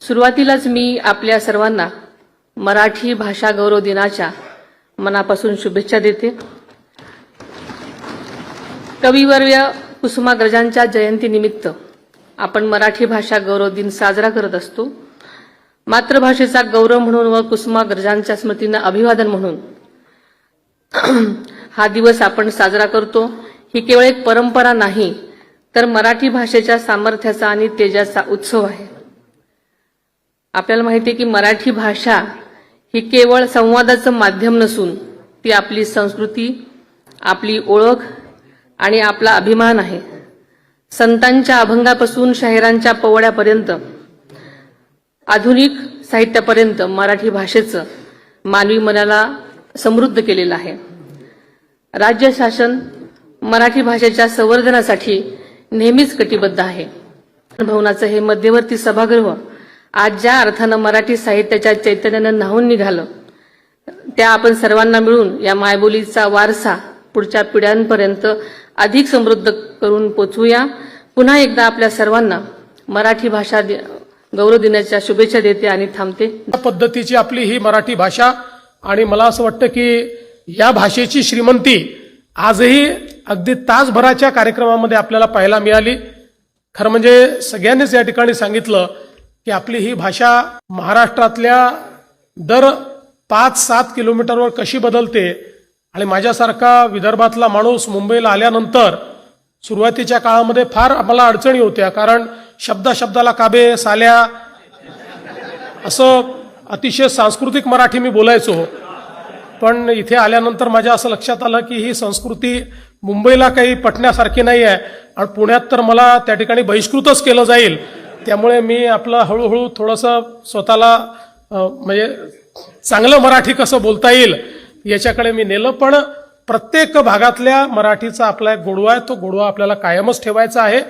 सुरुवातीलाच मी आपल्या सर्वांना मराठी भाषा गौरव दिनाच्या मनापासून शुभेच्छा देते। कविवर्य कुसुमाग्रजांच्या जयंतीनिमित्त आपण मराठी भाषा गौरव दिन साजरा करत असतो। मातृभाषेचा गौरव म्हणून व कुसुमाग्रजांच्या स्मृतींना अभिवादन म्हणून हा दिवस आपण साजरा करतो। ही केवळ एक परंपरा नाही, तर मराठी भाषेच्या सामर्थ्याचा आणि तेजाचा उत्सव आहे। आपल्याला माहिती आहे की मराठी भाषा ही केवळ संवादाचं माध्यम नसून ती आपली संस्कृती, आपली ओळख आणि आपला अभिमान आहे। संतांच्या अभंगापासून शाहिरांच्या पोवाड्यापर्यंत आधुनिक साहित्यापर्यंत मराठी भाषेचं मानवी मनाला समृद्ध केलेलं आहे। राज्य शासन मराठी भाषेच्या संवर्धनासाठी नेहमीच कटिबद्ध आहे। भवनाचं हे मध्यवर्ती सभागृह आज ज्या अर्थानं मराठी साहित्याच्या चैतन्यानं न्हाऊन निघालं, त्या आपण सर्वांना मिळून या मायबोलीचा वारसा पुढच्या पिढ्यांपर्यंत अधिक समृद्ध करून पोचवूया। पुन्हा एकदा आपल्या सर्वांना मराठी भाषा गौरव दिनाच्या शुभेच्छा देते आणि थांबते। पद्धतीची आपली ही मराठी भाषा आणि मला असं वाटतं की या भाषेची श्रीमंती आजही अगदी तासभराच्या कार्यक्रमामध्ये आपल्याला पाहायला मिळाली। खरं म्हणजे सगळ्यांनीच या ठिकाणी सांगितलं की आपली ही भाषा महाराष्ट्रातल्या दर 5-7 किलोमीटरवर कशी बदलते आणि माझ्यासारखा विदर्भातला माणूस मुंबईला आल्यानंतर सुरुवातीच्या काळामध्ये फार आम्हाला अडचणी होत्या, कारण शब्दाला काबे साल्या असं अतिशय सांस्कृतिक मराठी मी बोलायचो। पण इथे आल्यानंतर माझ्या असं लक्षात आलं की ही संस्कृती मुंबईला काही पटण्यासारखी नाही आहे आणि पुण्यात तर मला त्या ठिकाणी बहिष्कृतच केलं जाईल। त्यामुळे मी आपलं हळूहळू थोडंसं स्वतःला म्हणजे चांगलं मराठी कसं बोलता येईल याच्याकडे मी नेलं। पण प्रत्येक भागातल्या मराठीचा आपला एक गोडवा आहे, तो गोडवा आपल्याला कायमच ठेवायचा आहे।